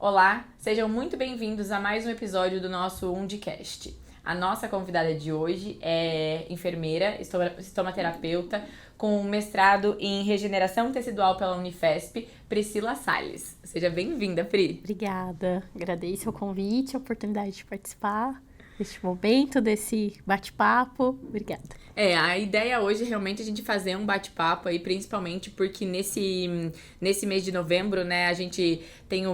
Olá, sejam muito bem-vindos a mais um episódio do nosso Undicast. A nossa convidada de hoje é enfermeira, estomaterapeuta, com mestrado em regeneração tecidual pela Unifesp, Priscila Salles. Seja bem-vinda, Pri. Obrigada, agradeço o convite, a oportunidade de participar deste momento, desse bate-papo. Obrigada. A ideia hoje é realmente a gente fazer um bate-papo aí, principalmente porque nesse mês de novembro, né, a gente tem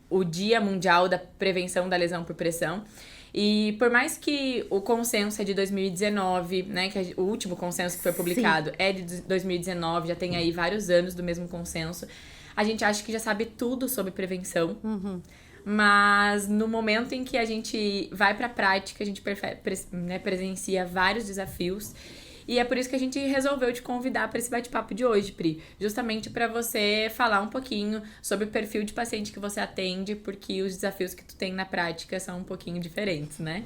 o Dia Mundial da Prevenção da Lesão por Pressão. E por mais que o consenso é de 2019, né, que o último consenso que foi publicado é de 2019, já tem aí vários anos do mesmo consenso, a gente acha que já sabe tudo sobre prevenção. Mas no momento em que a gente vai pra prática, a gente presencia vários desafios. E é por isso que a gente resolveu te convidar para esse bate-papo de hoje, Pri. Justamente para você falar um pouquinho sobre o perfil de paciente que você atende, porque os desafios que tu tem na prática são um pouquinho diferentes, né?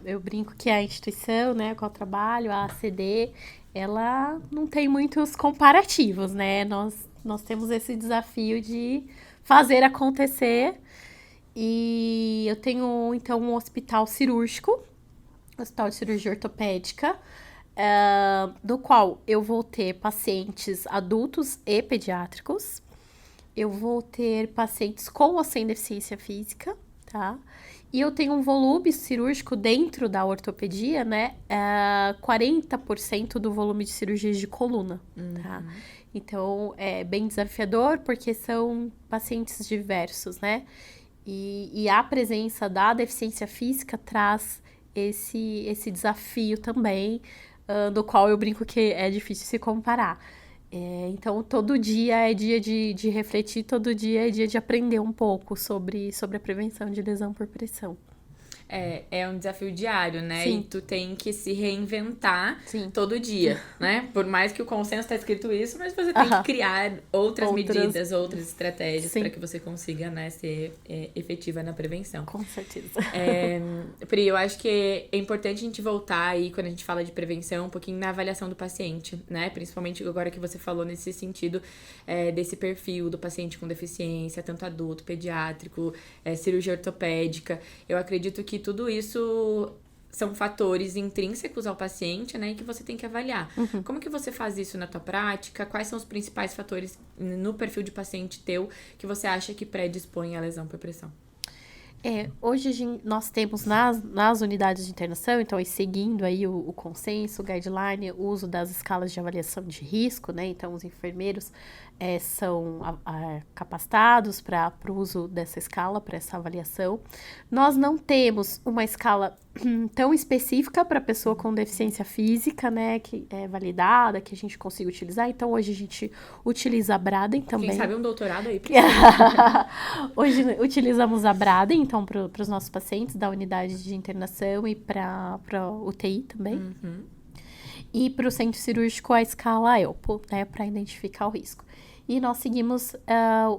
Eu brinco que a instituição, né, com o trabalho, a ACD, ela não tem muitos comparativos, né? Nós temos esse desafio de fazer acontecer. E eu tenho, então, um hospital cirúrgico, hospital de cirurgia ortopédica, do qual eu vou ter pacientes adultos e pediátricos. Eu vou ter pacientes com ou sem deficiência física, tá? E eu tenho um volume cirúrgico dentro da ortopedia, né? 40% do volume de cirurgias de coluna, tá? Então, é bem desafiador porque são pacientes diversos, né? E a presença da deficiência física traz esse desafio também, do qual eu brinco que é difícil se comparar. Então, todo dia é dia de refletir, todo dia é dia de aprender um pouco sobre a prevenção de lesão por pressão. É um desafio diário, né? Sim. E tu tem que se reinventar Sim. todo dia, né? Por mais que o consenso tá escrito isso, mas você tem que criar outras medidas, outras estratégias para que você consiga, né, ser efetiva na prevenção. Com certeza. Pri, eu acho que é importante a gente voltar aí, quando a gente fala de prevenção, um pouquinho na avaliação do paciente, né? Principalmente agora que você falou nesse sentido desse perfil do paciente com deficiência, tanto adulto, pediátrico, cirurgia ortopédica. Eu acredito que tudo isso são fatores intrínsecos ao paciente, né, e que você tem que avaliar. Como que você faz isso na tua prática? Quais são os principais fatores no perfil de paciente teu que você acha que predispõe à lesão por pressão? Hoje nós temos nas unidades de internação, então aí seguindo aí o consenso, o guideline, o uso das escalas de avaliação de risco, né? Então os enfermeiros são capacitados para o uso dessa escala, para essa avaliação. Nós não temos uma escala tão específica para pessoa com deficiência física, né? Que é validada, que a gente consiga utilizar. Então hoje a gente utiliza a Braden também. Quem sabe um doutorado aí. Hoje utilizamos a Braden, então, para os nossos pacientes da unidade de internação e para UTI também. E para o centro cirúrgico, a escala ELPO, né, para identificar o risco. E nós seguimos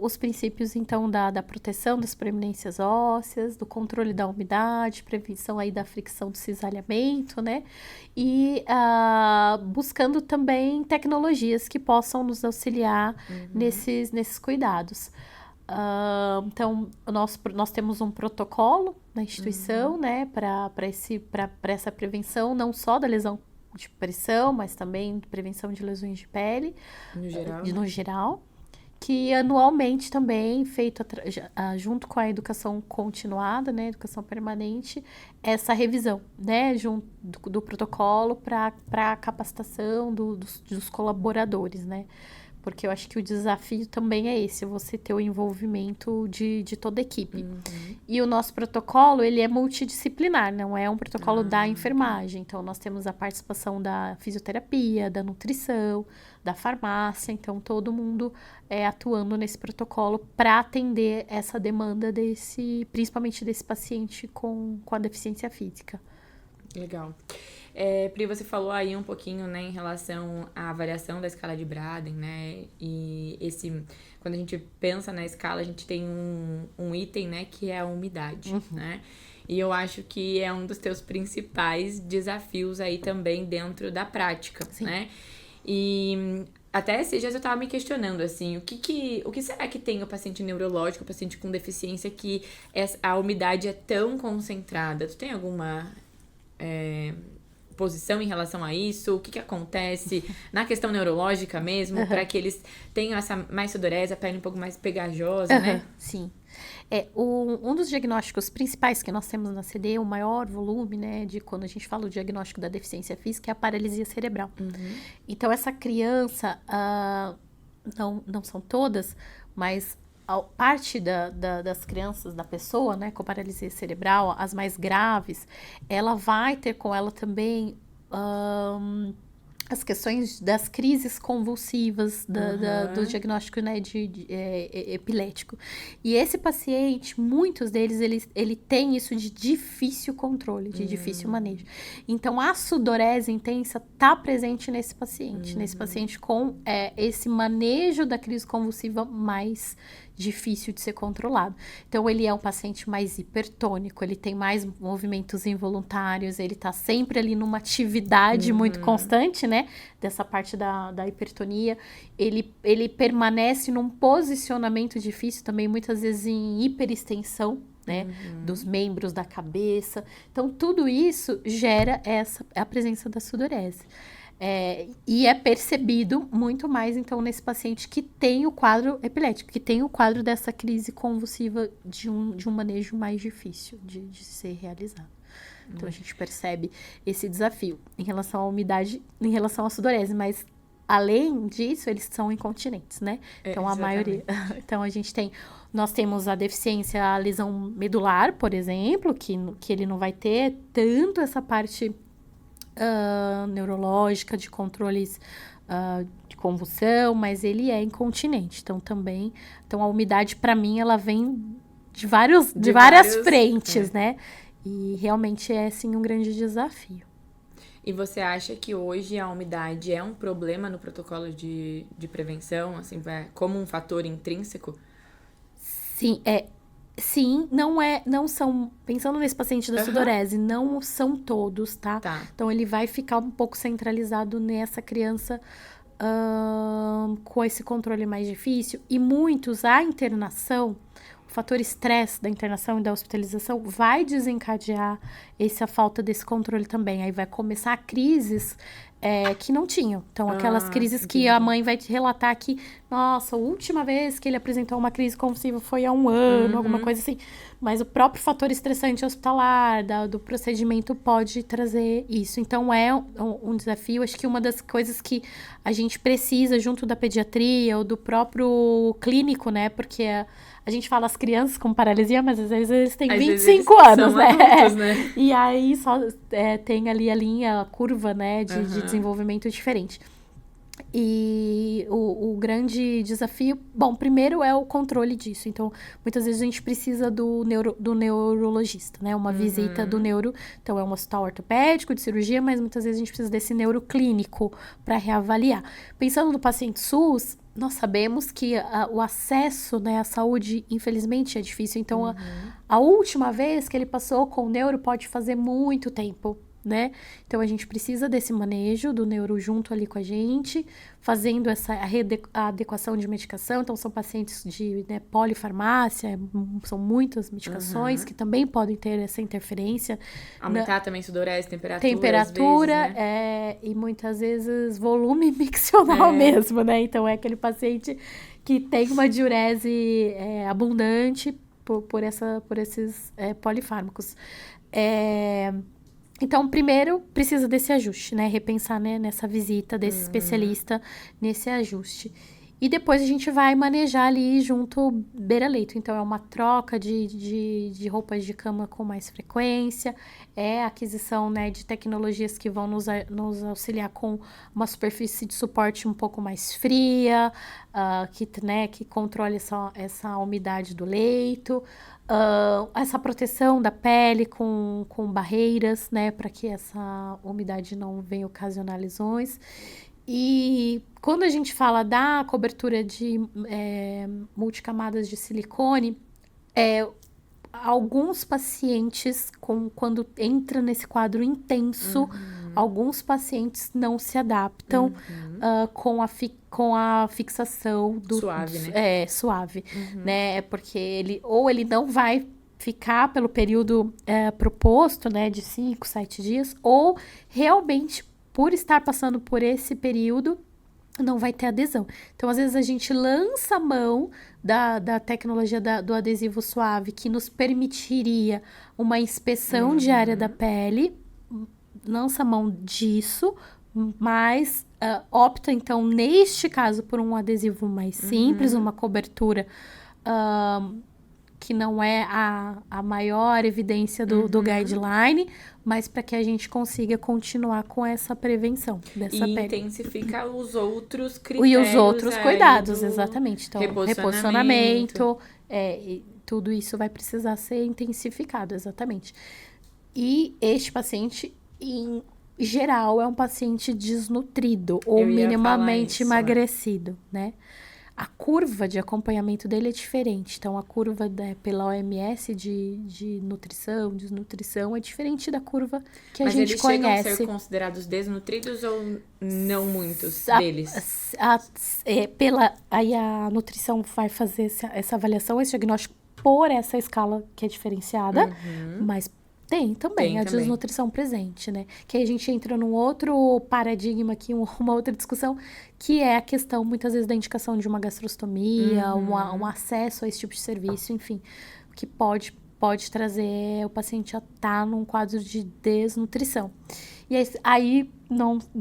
os princípios, então, da proteção das proeminências ósseas, do controle da umidade, prevenção aí da fricção do cisalhamento, né? E buscando também tecnologias que possam nos auxiliar nesses cuidados. Então, nós temos um protocolo na instituição, né, para essa prevenção, não só da lesão de pressão, mas também de prevenção de lesões de pele, no geral, que anualmente também feito junto com a educação continuada, né, educação permanente, essa revisão, né, junto do protocolo para a capacitação dos colaboradores, né. Porque eu acho que o desafio também é esse, você ter o envolvimento de toda a equipe. E o nosso protocolo, ele é multidisciplinar, não é um protocolo da enfermagem. Então, nós temos a participação da fisioterapia, da nutrição, da farmácia. Então, todo mundo atuando nesse protocolo para atender essa demanda principalmente desse paciente com a deficiência física. Legal. Pri, você falou aí um pouquinho, né, em relação à avaliação da escala de Braden, né, e quando a gente pensa na escala, a gente tem um item, né, que é a umidade, né, e eu acho que é um dos teus principais desafios aí também dentro da prática, né, e Até esses dias eu tava me questionando, assim, o que será que tem o paciente neurológico, o paciente com deficiência, que a umidade é tão concentrada? Tu tem alguma posição em relação a isso? O que acontece na questão neurológica mesmo, para que eles tenham essa mais sudorese, a pele um pouco mais pegajosa, né? Sim. Um dos diagnósticos principais que nós temos na CD, o maior volume, né, de quando a gente fala o diagnóstico da deficiência física, é a paralisia cerebral. Então, essa criança, não são todas, mas parte das crianças, da pessoa, né, com paralisia cerebral, as mais graves, ela vai ter com ela também as questões das crises convulsivas, do diagnóstico, né, epilético. E esse paciente, muitos deles, ele tem isso de difícil controle, de difícil manejo. Então, a sudorese intensa está presente nesse paciente com esse manejo da crise convulsiva mais difícil de ser controlado. Então, ele é um paciente mais hipertônico, ele tem mais movimentos involuntários, ele tá sempre ali numa atividade muito constante, né? Dessa parte da hipertonia. Ele permanece num posicionamento difícil também, muitas vezes em hiperextensão, né? Dos membros da cabeça. Então, tudo isso gera a presença da sudorese. E é percebido muito mais, então, nesse paciente que tem o quadro epilético, que tem o quadro dessa crise convulsiva de um manejo mais difícil de ser realizado. Então, a gente percebe esse desafio em relação à umidade, em relação à sudorese, mas, além disso, eles são incontinentes, né? Então, a maioria... Então, nós temos a deficiência, a lesão medular, por exemplo, que ele não vai ter tanto essa parte neurológica, de controles de convulsão, mas ele é incontinente. Então a umidade, para mim, ela vem de várias frentes, né? E realmente é, sim, um grande desafio. E você acha que hoje a umidade é um problema no protocolo de prevenção, assim, como um fator intrínseco? Sim, Sim, não são, pensando nesse paciente da sudorese, não são todos, tá? Então, ele vai ficar um pouco centralizado nessa criança com esse controle mais difícil. E muitos, a internação, o fator estresse da internação e da hospitalização vai desencadear essa falta desse controle também. Aí vai começar crises que não tinham. Então, aquelas crises que a mãe vai te relatar que, nossa, a última vez que ele apresentou uma crise convulsiva foi há 1 ano, alguma coisa assim. Mas o próprio fator estressante hospitalar, do procedimento, pode trazer isso. Então, é um desafio. Acho que uma das coisas que a gente precisa, junto da pediatria ou do próprio clínico, né? Porque a gente fala as crianças com paralisia, mas às vezes eles têm 25 anos, né? Adultos, né? E aí só tem ali a linha, a curva, né, de desenvolvimento diferente. E o grande desafio, bom, primeiro é o controle disso. Então, muitas vezes a gente precisa do neurologista, né? Uma visita do neuro. Então, é um hospital ortopédico de cirurgia, mas muitas vezes a gente precisa desse neuroclínico para reavaliar. Pensando no paciente SUS, nós sabemos que o acesso, né, à saúde, infelizmente, é difícil. Então, a última vez que ele passou com o neuro pode fazer muito tempo, né? Então, a gente precisa desse manejo do neuro junto ali com a gente, fazendo a adequação de medicação. Então, são pacientes de polifarmácia, são muitas medicações que também podem ter essa interferência. Aumentar também sudorese, temperatura, às vezes, né? E muitas vezes volume miccional mesmo, né? Então, é aquele paciente que tem uma diurese abundante por esses polifármacos. Então, primeiro, precisa desse ajuste, né? Repensar, né, nessa visita desse especialista, nesse ajuste. E depois a gente vai manejar ali junto beira-leito. Então, é uma troca de roupas de cama com mais frequência, a aquisição, né, de tecnologias que vão nos auxiliar com uma superfície de suporte um pouco mais fria, que controle essa umidade do leito. Essa proteção da pele com barreiras, né, para que essa umidade não venha ocasionar lesões. E quando a gente fala da cobertura de multicamadas de silicone, alguns pacientes, quando entra nesse quadro intenso, Alguns pacientes não se adaptam com a fixação do... Suave, né? Suave, né? Porque ele não vai ficar pelo período proposto, né? De 5, 7 dias, ou realmente, por estar passando por esse período, não vai ter adesão. Então, às vezes, a gente lança a mão da tecnologia do adesivo suave, que nos permitiria uma inspeção diária da pele, lança a mão disso, mas opta, então, neste caso, por um adesivo mais simples, uma cobertura que não é a maior evidência do guideline, mas para que a gente consiga continuar com essa prevenção dessa pele. E intensifica os outros critérios. E os outros cuidados, exatamente. Então, reposicionamento, tudo isso vai precisar ser intensificado, exatamente. E este paciente, em geral, é um paciente desnutrido ou minimamente emagrecido, né? A curva de acompanhamento dele é diferente. Então, a curva pela OMS de nutrição, desnutrição, é diferente da curva que a gente conhece. Mas eles chegam a ser considerados desnutridos ou não muitos deles? Aí a nutrição vai fazer essa avaliação, esse diagnóstico por essa escala que é diferenciada, mas tem também a desnutrição presente, né? Que aí a gente entra num outro paradigma aqui, uma outra discussão, que é a questão, muitas vezes, da indicação de uma gastrostomia, um acesso a esse tipo de serviço, enfim, que pode trazer o paciente a estar num quadro de desnutrição. E aí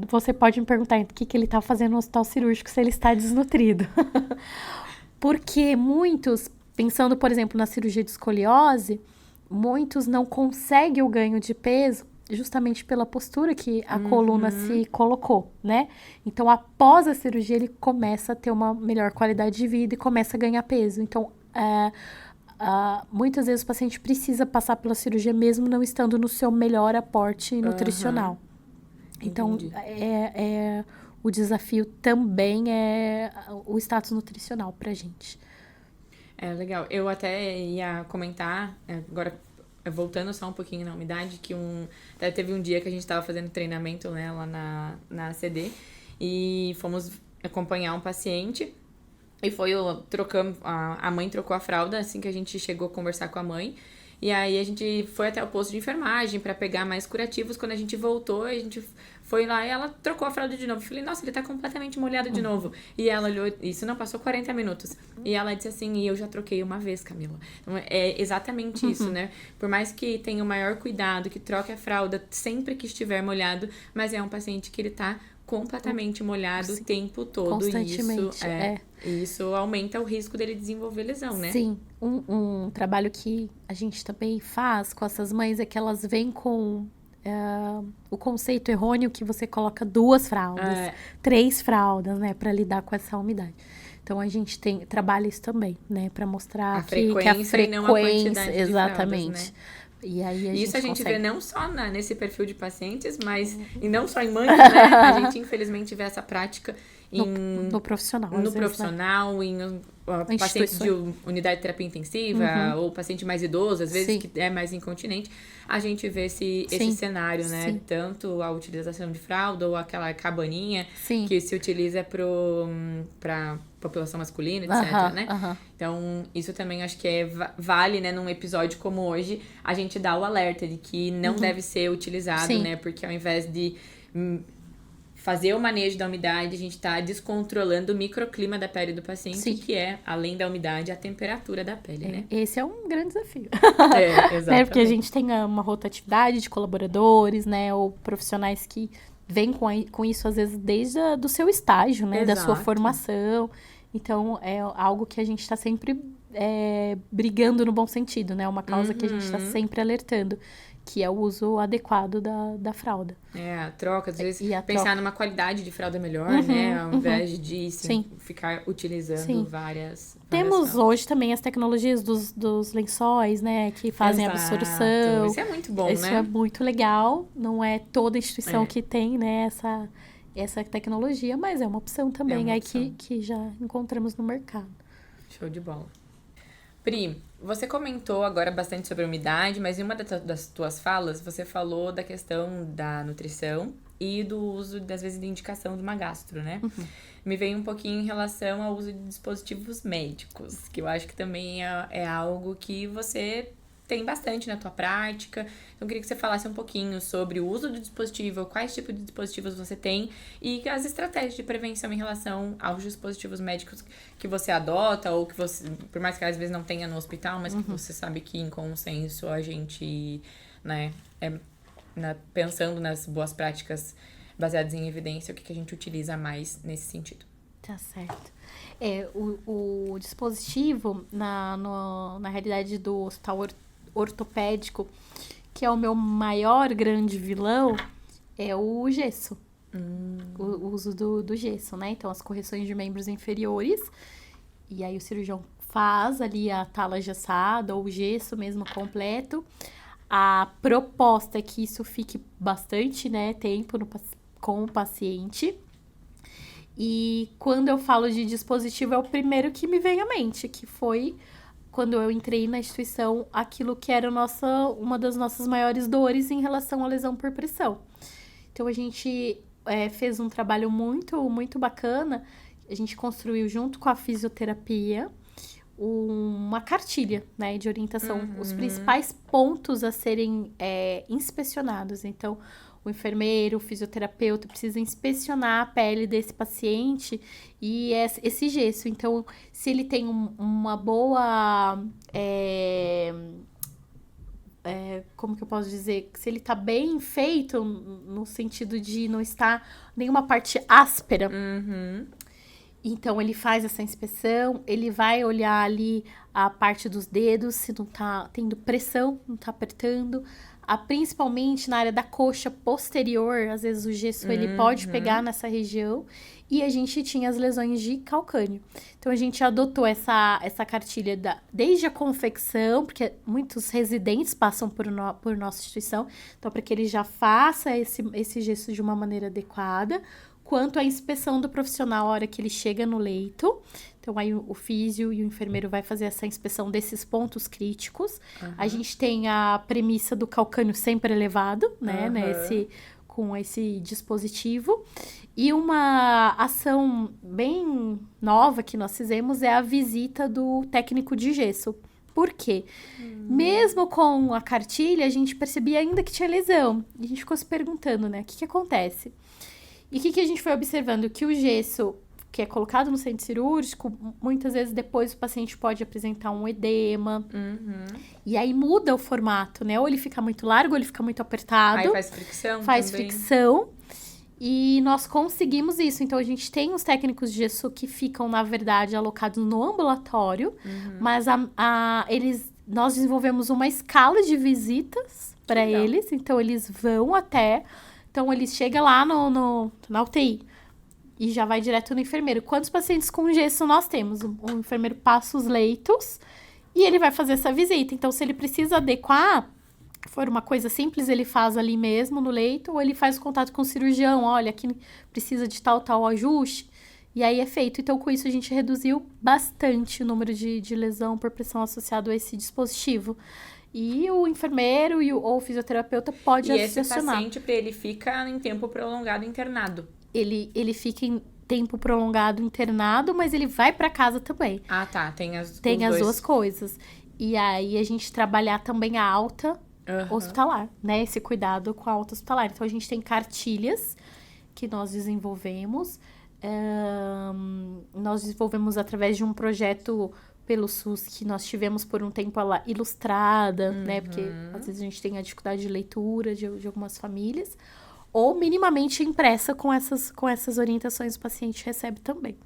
você pode me perguntar o que ele está fazendo no hospital cirúrgico se ele está desnutrido. Porque muitos, pensando, por exemplo, na cirurgia de escoliose, muitos não conseguem o ganho de peso justamente pela postura que a coluna se colocou, né? Então, após a cirurgia, ele começa a ter uma melhor qualidade de vida e começa a ganhar peso. Então, muitas vezes o paciente precisa passar pela cirurgia mesmo não estando no seu melhor aporte nutricional. Então, o desafio também é o status nutricional pra gente. É legal. Eu até ia comentar, agora voltando só um pouquinho na umidade, que até teve um dia que a gente estava fazendo treinamento, né, lá na ACD, e fomos acompanhar um paciente, e a mãe trocou a fralda assim que a gente chegou a conversar com a mãe, e aí a gente foi até o posto de enfermagem para pegar mais curativos. Quando a gente voltou, a gente foi lá e ela trocou a fralda de novo. Eu falei, nossa, ele tá completamente molhado de novo. E ela olhou, isso não passou 40 minutos. E ela disse assim, e eu já troquei uma vez, Camila. Então, é exatamente isso, né? Por mais que tenha o maior cuidado, que troque a fralda sempre que estiver molhado, mas é um paciente que ele tá completamente molhado o tempo todo. Constantemente, Isso aumenta o risco dele desenvolver lesão, né? Sim. Um trabalho que a gente também faz com essas mães é que elas vêm com o conceito errôneo que você coloca 2 fraldas, 3 fraldas, né, para lidar com essa umidade. Então, a gente trabalha isso também, né, para mostrar que a frequência e não a quantidade exatamente. De fraldas, né? E aí isso a gente vê não só nesse perfil de pacientes, mas e não só em mães, né? A gente, infelizmente, vê essa prática no profissional. No profissional, em pacientes de unidade de terapia intensiva, ou paciente mais idoso, às vezes, que é mais incontinente. A gente vê esse cenário, né? Sim. Tanto a utilização de fralda ou aquela cabaninha que se utiliza para população masculina, etc, né? Então, isso também acho que vale, né, num episódio como hoje, a gente dá o alerta de que não deve ser utilizado, né? Porque ao invés de fazer o manejo da umidade, a gente tá descontrolando o microclima da pele do paciente, que é, além da umidade, a temperatura da pele, né? Esse é um grande desafio. Exatamente. Né? Porque a gente tem uma rotatividade de colaboradores, né? Ou profissionais que vêm com isso, às vezes, desde do seu estágio, né? Da sua formação. Então, é algo que a gente está sempre brigando no bom sentido, né? Uma causa que a gente está sempre alertando, que é o uso adequado da fralda. A troca, às vezes pensar numa qualidade de fralda melhor, né? Ao invés de ficar utilizando várias Temos fraldas. Hoje também as tecnologias dos lençóis, né? Que fazem a absorção. Isso é muito bom, né? Isso é muito legal. Não é toda instituição que tem, né? Essa tecnologia, mas é uma opção também que já encontramos no mercado. Show de bola. Pri, Você comentou agora bastante sobre a umidade, mas em uma das tuas falas, você falou da questão da nutrição e do uso, às vezes, de indicação de uma gastro, né? Me veio um pouquinho em relação ao uso de dispositivos médicos, que eu acho que também é algo que você tem bastante na tua prática. Então, eu queria que você falasse um pouquinho sobre o uso do dispositivo, quais tipos de dispositivos você tem e as estratégias de prevenção em relação aos dispositivos médicos que você adota ou que você, por mais que às vezes não tenha no hospital, mas que você sabe que em consenso a gente, né, pensando nas boas práticas baseadas em evidência, o que a gente utiliza mais nesse sentido. Tá certo. O dispositivo, na realidade do hospital ortopédico, que é o meu maior grande vilão, é o gesso. O uso do gesso, né? Então, as correções de membros inferiores. E aí, o cirurgião faz ali a tala gessada ou o gesso mesmo completo. A proposta é que isso fique bastante, né, tempo com o paciente. E quando eu falo de dispositivo, é o primeiro que me vem à mente, que foi quando eu entrei na instituição, aquilo que era uma das nossas maiores dores em relação à lesão por pressão. Então, a gente fez um trabalho muito, muito bacana. A gente construiu, junto com a fisioterapia, uma cartilha, né, de orientação, os principais pontos a serem inspecionados. Então, o enfermeiro, o fisioterapeuta precisa inspecionar a pele desse paciente e esse gesso. Então, se ele tem uma boa... como que eu posso dizer? Se ele tá bem feito, no sentido de não estar nenhuma parte áspera. Então, ele faz essa inspeção, ele vai olhar ali a parte dos dedos, se não tá tendo pressão, não tá apertando. Principalmente na área da coxa posterior, às vezes o gesso ele pode pegar nessa região. E a gente tinha as lesões de calcâneo. Então, a gente adotou essa cartilha desde a confecção, porque muitos residentes passam por nossa instituição. Então, para que ele já faça esse gesso de uma maneira adequada, quanto à inspeção do profissional a hora que ele chega no leito. Então, aí o físio e o enfermeiro vai fazer essa inspeção desses pontos críticos. A gente tem a premissa do calcânio sempre elevado, né, com esse dispositivo. E uma ação bem nova que nós fizemos é a visita do técnico de gesso. Por quê? Mesmo com a cartilha, a gente percebia ainda que tinha lesão. E a gente ficou se perguntando, né, o que acontece? E o que a gente foi observando? Que o gesso que é colocado no centro cirúrgico, muitas vezes depois o paciente pode apresentar um edema. E aí muda o formato, né? Ou ele fica muito largo, ou ele fica muito apertado. Aí faz fricção Faz também. fricção. E nós conseguimos isso. Então, a gente tem os técnicos de gesso que ficam, na verdade, alocados no ambulatório. Mas nós desenvolvemos uma escala de visitas para eles. Então, eles vão até... Então, eles chegam lá na UTI e já vai direto no enfermeiro. Quantos pacientes com gesso nós temos? O enfermeiro passa os leitos e ele vai fazer essa visita. Então, se ele precisa adequar, for uma coisa simples, ele faz ali mesmo no leito, ou ele faz contato com o cirurgião. Olha, aqui precisa de tal ajuste. E aí é feito. Então, com isso, a gente reduziu bastante o número de lesão por pressão associado a esse dispositivo. E o enfermeiro ou o fisioterapeuta pode acionar. E esse paciente, ele fica em tempo prolongado internado? Ele fica em tempo prolongado internado, mas ele vai para casa também. Ah, tá. Tem as duas coisas. E aí, a gente trabalhar também a alta hospitalar, né? Esse cuidado com a alta hospitalar. Então, a gente tem cartilhas que nós desenvolvemos. Nós desenvolvemos através de um projeto pelo SUS, que nós tivemos por um tempo ela ilustrada, né? Porque às vezes a gente tem a dificuldade de leitura de algumas famílias. Ou minimamente impressa com essas orientações o paciente recebe também.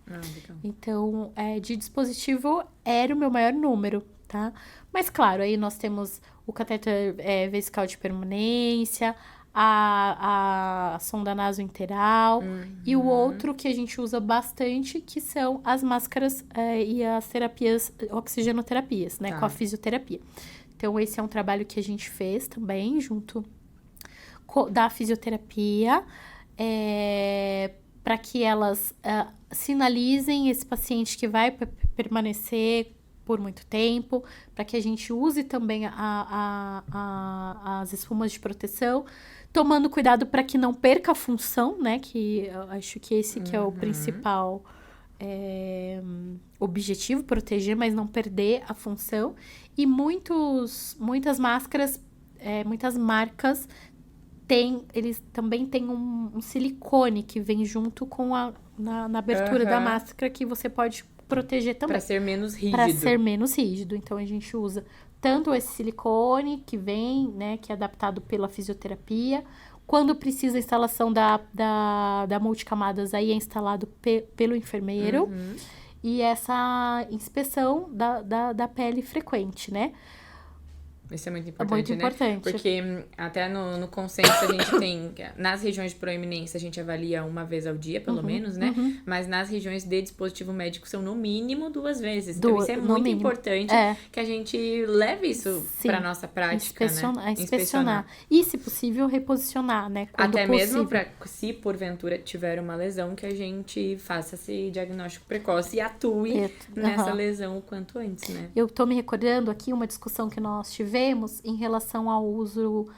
Então, de dispositivo era o meu maior número, tá? Mas claro, aí nós temos o catéter vesical de permanência, a sonda nasointeral e o outro que a gente usa bastante, que são as máscaras e as terapias, oxigenoterapias, né? Com a fisioterapia. Então, esse é um trabalho que a gente fez também, junto da fisioterapia, para que elas sinalizem esse paciente que vai permanecer por muito tempo, para que a gente use também as espumas de proteção, tomando cuidado para que não perca a função, né? Que eu acho que esse que é o principal objetivo, proteger, mas não perder a função. E muitas máscaras, muitas marcas eles também têm um silicone que vem junto com na abertura da máscara, que você pode proteger também. Para ser menos rígido. Para ser menos rígido. Então, a gente usa tanto esse silicone que vem, né, que é adaptado pela fisioterapia. Quando precisa a instalação da multicamadas, aí é instalado pelo enfermeiro. E essa inspeção da pele frequente, né? Isso é muito importante, muito importante. Né? Porque até no consenso a gente tem... Nas regiões de proeminência a gente avalia uma vez ao dia, pelo menos, né? Mas nas regiões de dispositivo médico são no mínimo 2 vezes. Então isso é muito importante que a gente leve isso para nossa prática, né? Inspecionar. E, se possível, reposicionar, né? Até mesmo para, se porventura tiver uma lesão, que a gente faça esse diagnóstico precoce e atue nessa lesão o quanto antes, né? Eu tô me recordando aqui uma discussão que nós tivemos em relação ao uso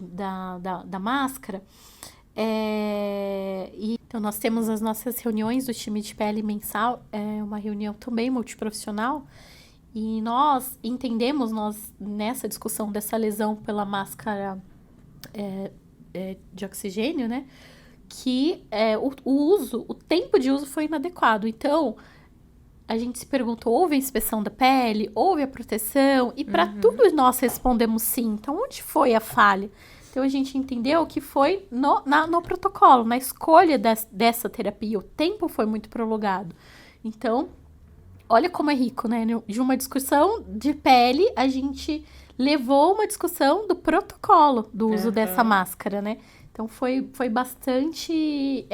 da máscara. Então, nós temos as nossas reuniões do time de pele mensal, uma reunião também multiprofissional, e nós entendemos, nessa discussão dessa lesão pela máscara de oxigênio, né, que o tempo de uso foi inadequado. Então, a gente se perguntou, houve a inspeção da pele, houve a proteção, e para tudo nós respondemos sim. Então, onde foi a falha? Então, a gente entendeu que foi no protocolo, na escolha dessa terapia. O tempo foi muito prolongado. Então, olha como é rico, né? De uma discussão de pele, a gente levou uma discussão do protocolo do uso dessa máscara, né? Então, foi bastante...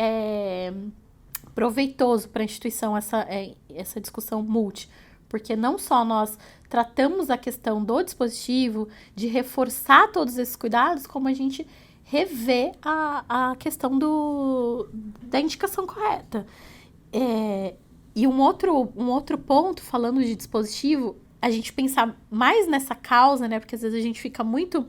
proveitoso para a instituição essa discussão multi, porque não só nós tratamos a questão do dispositivo, de reforçar todos esses cuidados, como a gente revê a questão da indicação correta. E um outro ponto, falando de dispositivo, a gente pensar mais nessa causa, né? Porque às vezes a gente fica muito,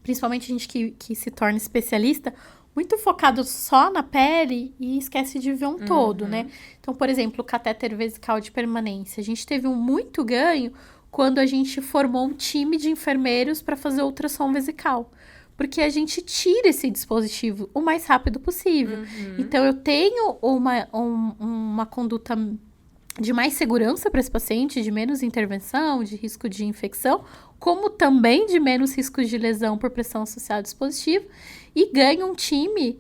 principalmente a gente que se torna especialista, muito focado só na pele e esquece de ver um todo, né? Então, por exemplo, o catéter vesical de permanência. A gente teve muito ganho quando a gente formou um time de enfermeiros para fazer ultrassom vesical. Porque a gente tira esse dispositivo o mais rápido possível. Então, eu tenho uma conduta de mais segurança para esse paciente, de menos intervenção, de risco de infecção, como também de menos risco de lesão por pressão associada ao dispositivo, e ganha um time